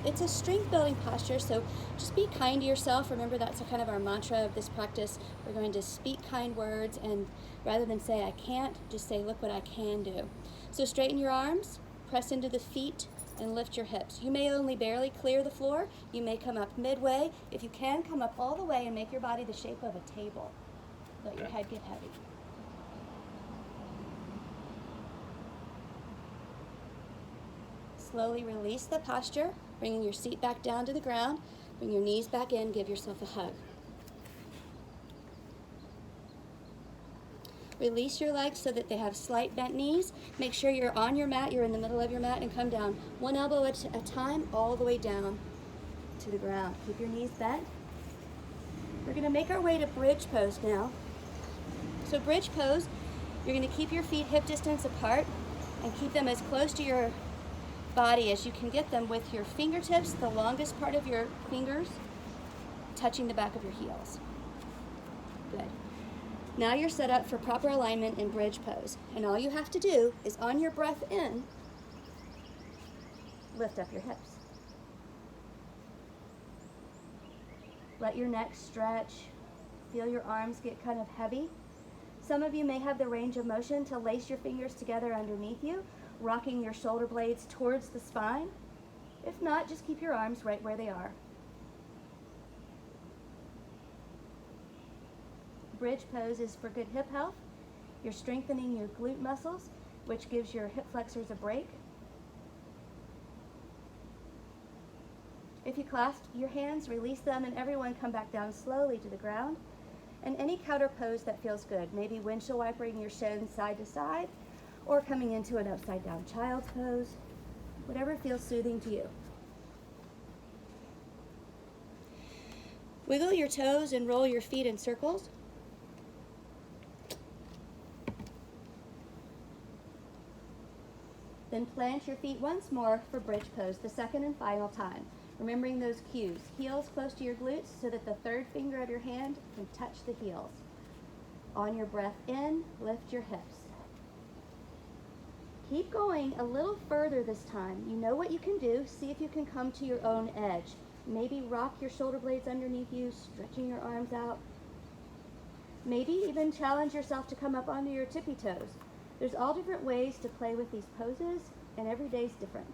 it's a strength building posture, so just be kind to yourself. Remember, that's kind of our mantra of this practice. We're going to speak kind words, and rather than say I can't, just say look what I can do. So straighten your arms, press into the feet, and lift your hips. You may only barely clear the floor. You may come up midway. If you can, come up all the way and make your body the shape of a table. Let your head get heavy. Slowly release the posture, bringing your seat back down to the ground. Bring your knees back in, give yourself a hug. Release your legs so that they have slight bent knees. Make sure you're on your mat, you're in the middle of your mat, and come down one elbow at a time, all the way down to the ground. Keep your knees bent. We're going to make our way to bridge pose now. So bridge pose, you're going to keep your feet hip distance apart and keep them as close to your body as you can get them with your fingertips, the longest part of your fingers, touching the back of your heels. Good. Now you're set up for proper alignment in bridge pose. And all you have to do is on your breath in, lift up your hips. Let your neck stretch. Feel your arms get kind of heavy. Some of you may have the range of motion to lace your fingers together underneath you, rocking your shoulder blades towards the spine. If not, just keep your arms right where they are. Bridge pose is for good hip health. You're strengthening your glute muscles, which gives your hip flexors a break. If you clasp your hands, release them, and everyone come back down slowly to the ground. And any counter pose that feels good, maybe windshield wipering your shins side to side, or coming into an upside down child's pose, whatever feels soothing to you. Wiggle your toes and roll your feet in circles. Then plant your feet once more for bridge pose, the second and final time. Remembering those cues. Heels close to your glutes so that the third finger of your hand can touch the heels. On your breath in, lift your hips. Keep going a little further this time. You know what you can do. See if you can come to your own edge. Maybe rock your shoulder blades underneath you, stretching your arms out. Maybe even challenge yourself to come up onto your tippy toes. There's all different ways to play with these poses, and every day's different.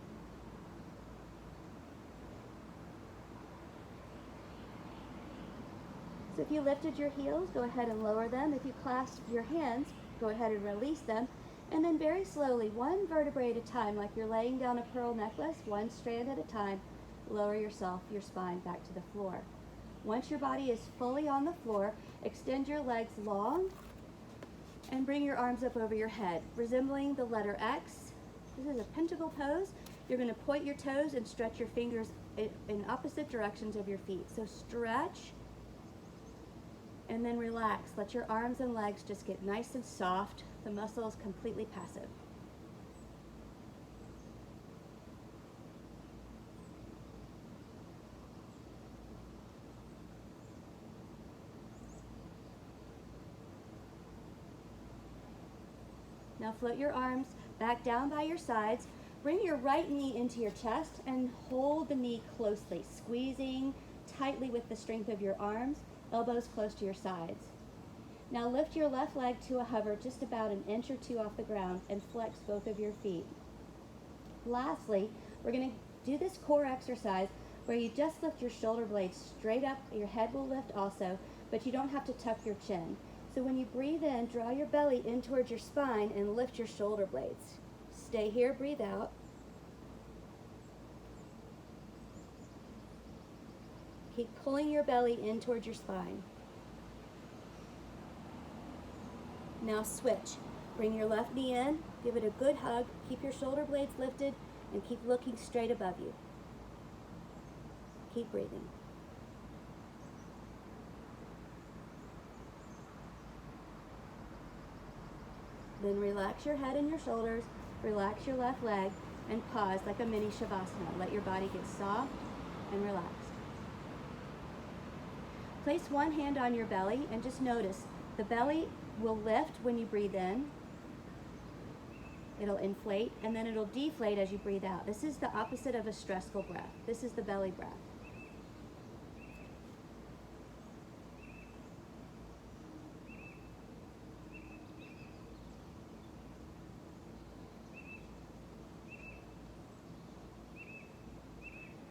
So if you lifted your heels, go ahead and lower them. If you clasped your hands, go ahead and release them. And then very slowly, one vertebrae at a time, like you're laying down a pearl necklace, one strand at a time, lower yourself, your spine back to the floor. Once your body is fully on the floor, extend your legs long and bring your arms up over your head, resembling the letter X. This is a pentacle pose. You're going to point your toes and stretch your fingers in opposite directions of your feet. So stretch and then relax. Let your arms and legs just get nice and soft. The muscles completely passive. Now float your arms back down by your sides. Bring your right knee into your chest and hold the knee closely, squeezing tightly with the strength of your arms, elbows close to your sides. Now lift your left leg to a hover just about an inch or two off the ground and flex both of your feet. Lastly, we're going to do this core exercise where you just lift your shoulder blades straight up. Your head will lift also, but you don't have to tuck your chin. So when you breathe in, draw your belly in towards your spine and lift your shoulder blades. Stay here, breathe out. Keep pulling your belly in towards your spine. Now switch. Bring your left knee in, give it a good hug, keep your shoulder blades lifted, and keep looking straight above you. Keep breathing. Then relax your head and your shoulders, relax your left leg, and pause like a mini shavasana. Let your body get soft and relaxed. Place one hand on your belly and just notice the belly will lift when you breathe in. It'll inflate and then it'll deflate as you breathe out. This is the opposite of a stressful breath. This is the belly breath.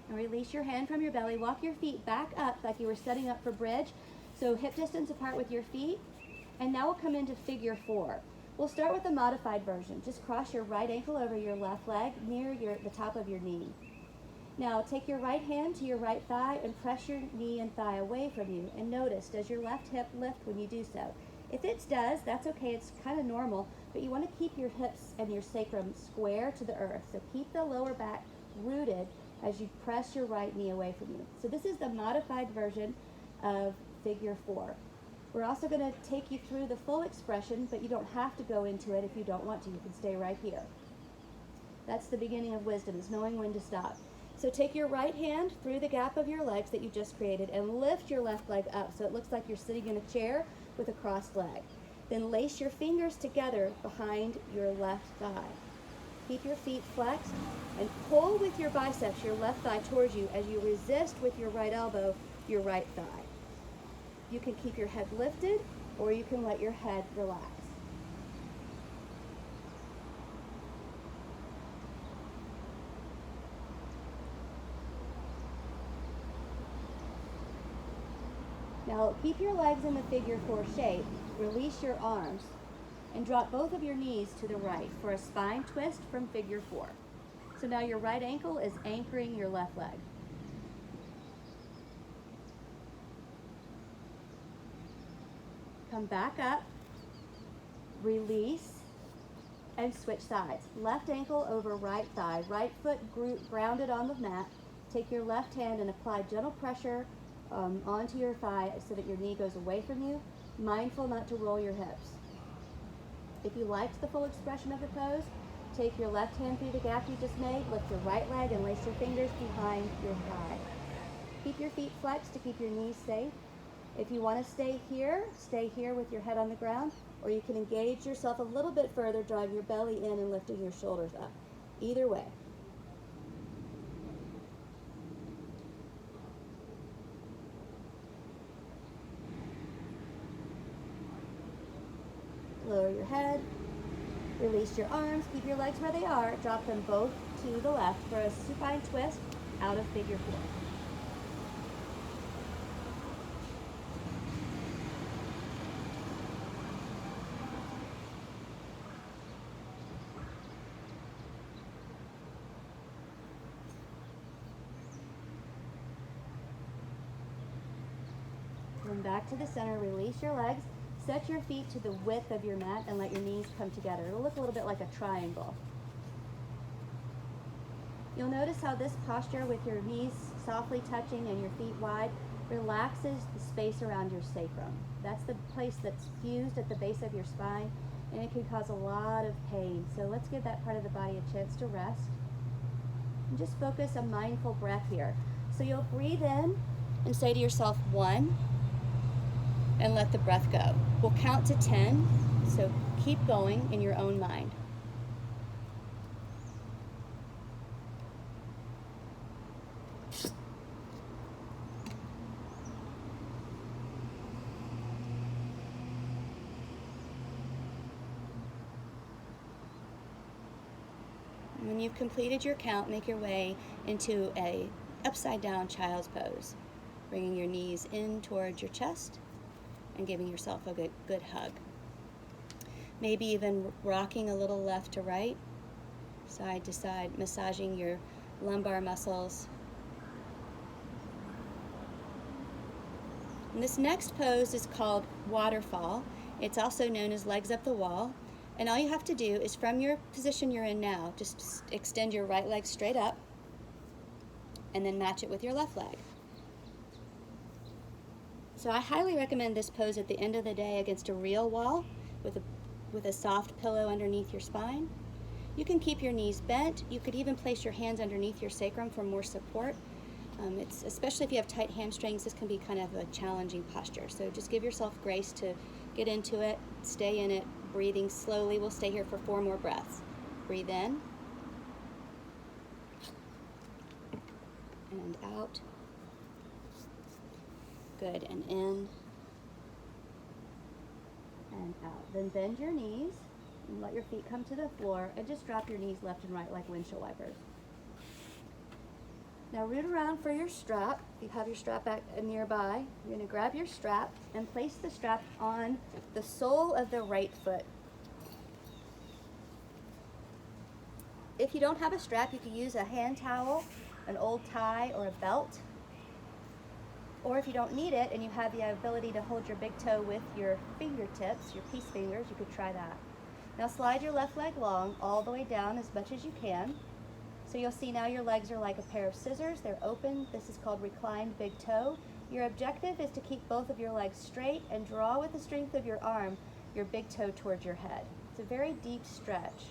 And release your hand from your belly. Walk your feet back up like you were setting up for bridge. So hip distance apart with your feet. And now we'll come into figure 4. We'll start with the modified version. Just cross your right ankle over your left leg near the top of your knee. Now take your right hand to your right thigh and press your knee and thigh away from you. And notice, does your left hip lift when you do so? If it does, that's okay. It's kind of normal, but you want to keep your hips and your sacrum square to the earth. So keep the lower back rooted as you press your right knee away from you. So this is the modified version of figure 4. We're also going to take you through the full expression, but you don't have to go into it if you don't want to. You can stay right here. That's the beginning of wisdom, is knowing when to stop. So take your right hand through the gap of your legs that you just created and lift your left leg up so it looks like you're sitting in a chair with a crossed leg. Then lace your fingers together behind your left thigh. Keep your feet flexed and pull with your biceps your left thigh towards you as you resist with your right elbow your right thigh. You can keep your head lifted or you can let your head relax. Now keep your legs in the figure 4 shape, release your arms, and drop both of your knees to the right for a spine twist from figure 4. So now your right ankle is anchoring your left leg. Come back up, release, and switch sides. Left ankle over right thigh, right foot grounded on the mat. Take your left hand and apply gentle pressure onto your thigh so that your knee goes away from you, mindful not to roll your hips. If you liked the full expression of the pose, take your left hand through the gap you just made, lift your right leg and lace your fingers behind your thigh. Keep your feet flexed to keep your knees safe. If you want to stay here with your head on the ground, or you can engage yourself a little bit further, drive your belly in and lifting your shoulders up. Either way. Lower your head, release your arms, keep your legs where they are, drop them both to the left for a supine twist out of figure 4. Come back to the center, release your legs, set your feet to the width of your mat and let your knees come together. It'll look a little bit like a triangle. You'll notice how this posture with your knees softly touching and your feet wide relaxes the space around your sacrum. That's the place that's fused at the base of your spine, and it can cause a lot of pain. So let's give that part of the body a chance to rest. And just focus a mindful breath here. So you'll breathe in and say to yourself 1, and let the breath go. We'll count to 10, so keep going in your own mind. When you've completed your count, make your way into a upside down child's pose, bringing your knees in towards your chest and giving yourself a good hug. Maybe even rocking a little left to right, side to side, massaging your lumbar muscles. And this next pose is called waterfall. It's also known as legs up the wall. And all you have to do is, from your position you're in now, just extend your right leg straight up and then match it with your left leg. So I highly recommend this pose at the end of the day against a real wall with a soft pillow underneath your spine. You can keep your knees bent. You could even place your hands underneath your sacrum for more support. It's especially if you have tight hamstrings, this can be kind of a challenging posture. So just give yourself grace to get into it, stay in it, breathing slowly. We'll stay here for 4 more breaths. Breathe in and out. Good, and in and out. Then bend your knees and let your feet come to the floor and just drop your knees left and right like windshield wipers. Now root around for your strap. If you have your strap back nearby, you're going to grab your strap and place the strap on the sole of the right foot. If you don't have a strap, you can use a hand towel, an old tie, or a belt. Or if you don't need it and you have the ability to hold your big toe with your fingertips, your peace fingers, you could try that. Now slide your left leg long all the way down as much as you can. So you'll see now your legs are like a pair of scissors. They're open. This is called reclined big toe. Your objective is to keep both of your legs straight and draw with the strength of your arm your big toe towards your head. It's a very deep stretch.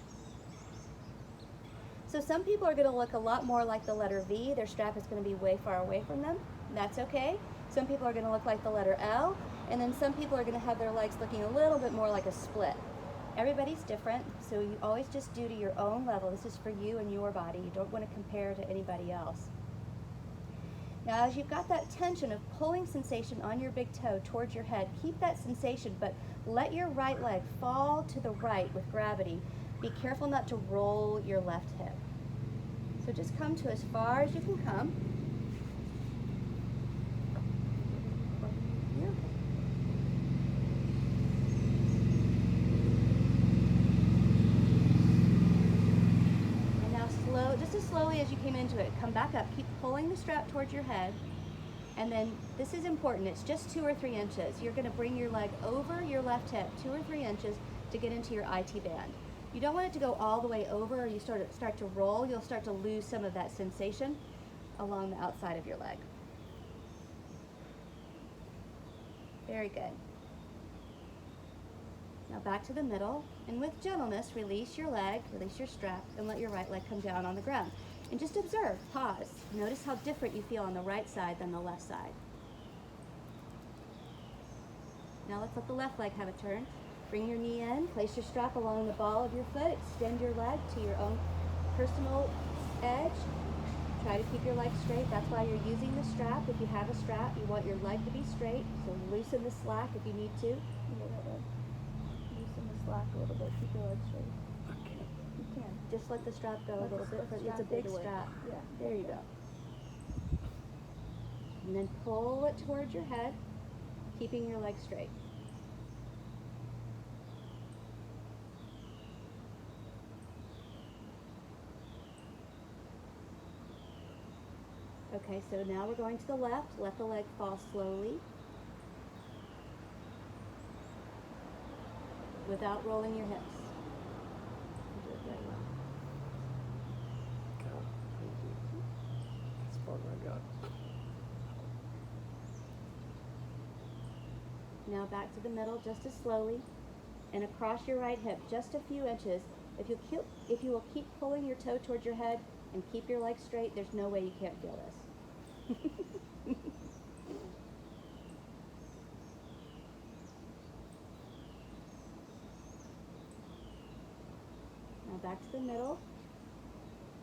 So some people are going to look a lot more like the letter V. Their strap is going to be way far away from them. That's okay. Some people are going to look like the letter L, and then some people are going to have their legs looking a little bit more like a split. Everybody's different, so you always just do to your own level. This is for you and your body. You don't want to compare to anybody else. Now, as you've got that tension of pulling sensation on your big toe towards your head, keep that sensation, but let your right leg fall to the right with gravity. Be careful not to roll your left hip. So just come to as far as you can come. Here. as you came into it. Come back up. Keep pulling the strap towards your head. And then, this is important, it's just 2 or 3 inches. You're gonna bring your leg over your left hip 2 or 3 inches to get into your IT band. You don't want it to go all the way over, or you start to roll, you'll start to lose some of that sensation along the outside of your leg. Very good. Now back to the middle, and with gentleness, release your leg, release your strap, and let your right leg come down on the ground. And just observe, pause. Notice how different you feel on the right side than the left side. Now let's let the left leg have a turn. Bring your knee in, place your strap along the ball of your foot, extend your leg to your own personal edge. Try to keep your leg straight. That's why you're using the strap. If you have a strap, you want your leg to be straight, so loosen the slack if you need to. Loosen the slack a little bit, keep your leg straight. You can. Just let the strap go a little bit. It's a big strap. Yeah. There you go. And then pull it towards your head, keeping your leg straight. Okay, so now we're going to the left. Let the leg fall slowly without rolling your hips. You do it very well. Count. That's part I got. Now back to the middle just as slowly and across your right hip just a few inches. If you will keep pulling your toe towards your head and keep your leg straight, there's no way you can't feel this. Now back to the middle.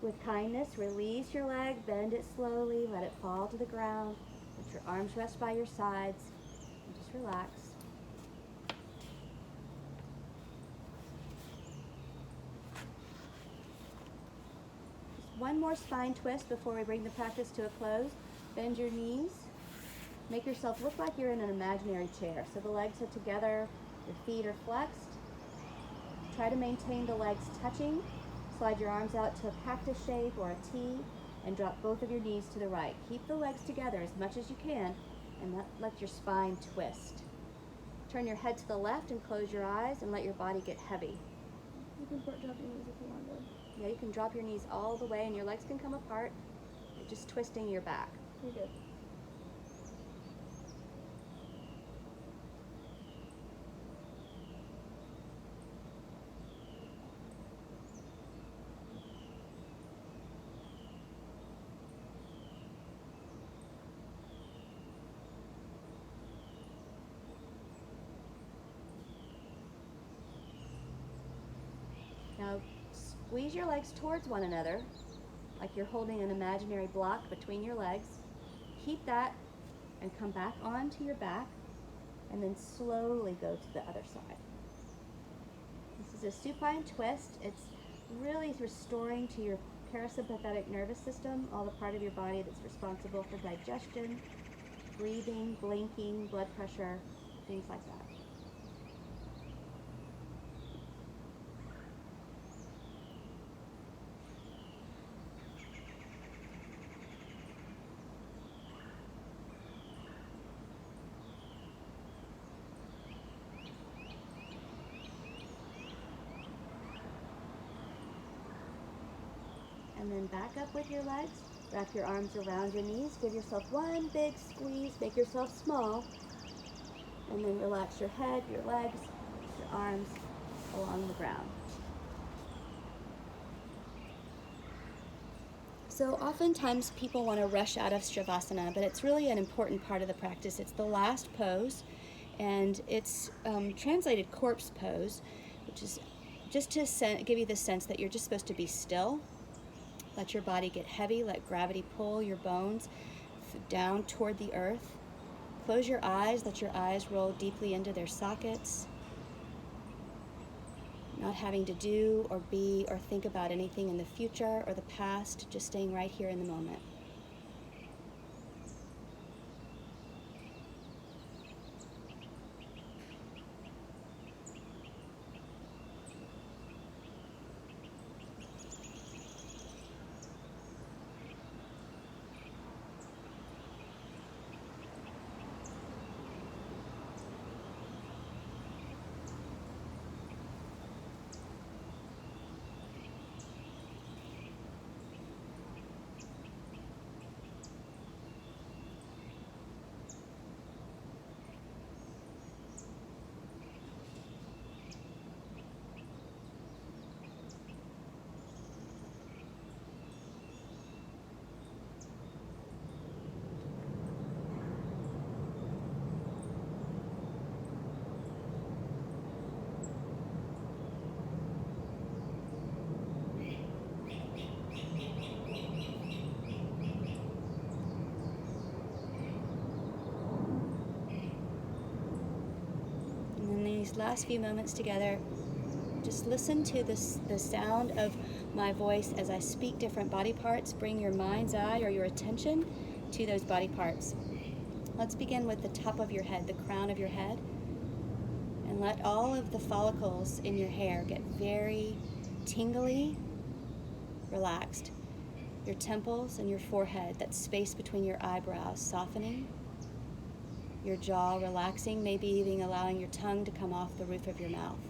With kindness, release your leg, bend it slowly, let it fall to the ground. Let your arms rest by your sides, and just relax. Just one more spine twist before we bring the practice to a close. Bend your knees. Make yourself look like you're in an imaginary chair. So the legs are together, your feet are flexed. Try to maintain the legs touching. Slide your arms out to a cactus shape or a T and drop both of your knees to the right. Keep the legs together as much as you can and let your spine twist. Turn your head to the left and close your eyes and let your body get heavy. You can drop your knees if you want to. Yeah, you can drop your knees all the way and your legs can come apart. You're just twisting your back. You're good. Now squeeze your legs towards one another like you're holding an imaginary block between your legs. Keep that and come back onto your back and then slowly go to the other side. This is a supine twist. It's really restoring to your parasympathetic nervous system, all the part of your body that's responsible for digestion, breathing, blinking, blood pressure, things like that. And then back up with your legs. Wrap your arms around your knees. Give yourself one big squeeze. Make yourself small. And then relax your head, your legs, your arms along the ground. So oftentimes people want to rush out of Shavasana, but it's really an important part of the practice. It's the last pose, and it's translated corpse pose, which is just to give you the sense that you're just supposed to be still. Let your body get heavy, let gravity pull your bones down toward the earth. Close your eyes, let your eyes roll deeply into their sockets. Not having to do or be or think about anything in the future or the past, just staying right here in the moment. these last few moments together, just listen to the sound of my voice as I speak different body parts. Bring your mind's eye or your attention to those body parts. Let's begin with the top of your head, the crown of your head. And let all of the follicles in your hair get very tingly, relaxed. Your temples and your forehead, that space between your eyebrows, softening. Your jaw relaxing, maybe even allowing your tongue to come off the roof of your mouth.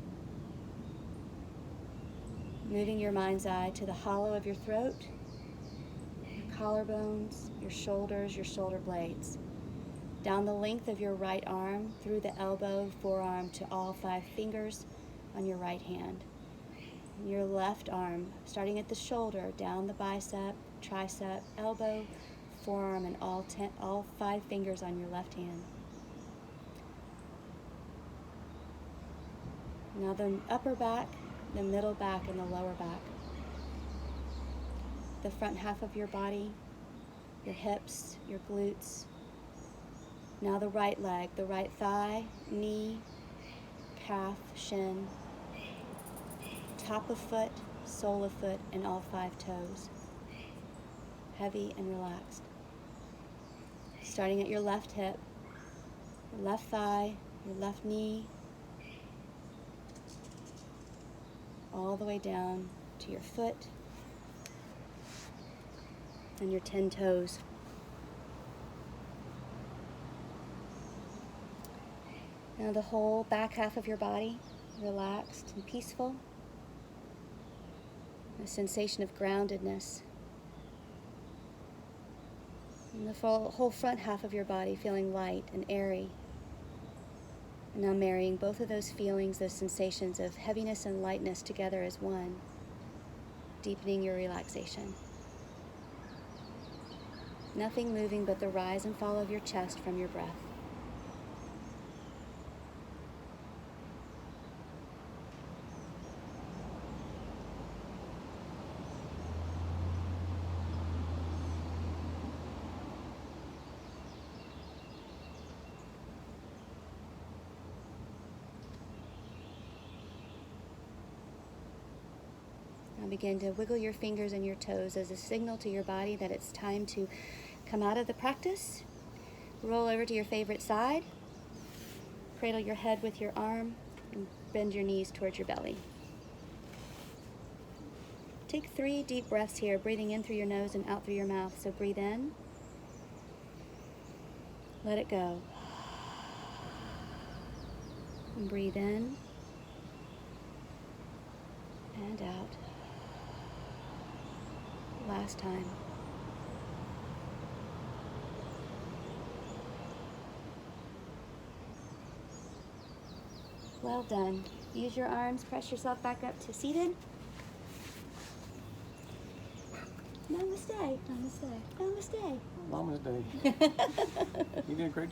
Moving your mind's eye to the hollow of your throat, your collarbones, your shoulders, your shoulder blades. Down the length of your right arm, through the elbow, forearm, to all 5 fingers on your right hand. And your left arm, starting at the shoulder, down the bicep, tricep, elbow, forearm, and all 5 fingers on your left hand. Now the upper back, the middle back, and the lower back. The front half of your body, your hips, your glutes. Now the right leg, the right thigh, knee, calf, shin, top of foot, sole of foot, and all 5 toes. Heavy and relaxed. Starting at your left hip, your left thigh, your left knee, all the way down to your foot and your 10 toes. Now the whole back half of your body, relaxed and peaceful. A sensation of groundedness. And the whole front half of your body feeling light and airy. And now marrying both of those feelings, those sensations of heaviness and lightness together as one, deepening your relaxation. Nothing moving but the rise and fall of your chest from your breath. Now begin to wiggle your fingers and your toes as a signal to your body that it's time to come out of the practice. Roll over to your favorite side. Cradle your head with your arm and bend your knees towards your belly. Take 3 deep breaths here, breathing in through your nose and out through your mouth. So breathe in. Let it go. And breathe in and out. Last time. Well done. Use your arms, press yourself back up to seated. Namaste. Namaste. Namaste. Mama's Day. You did a great job.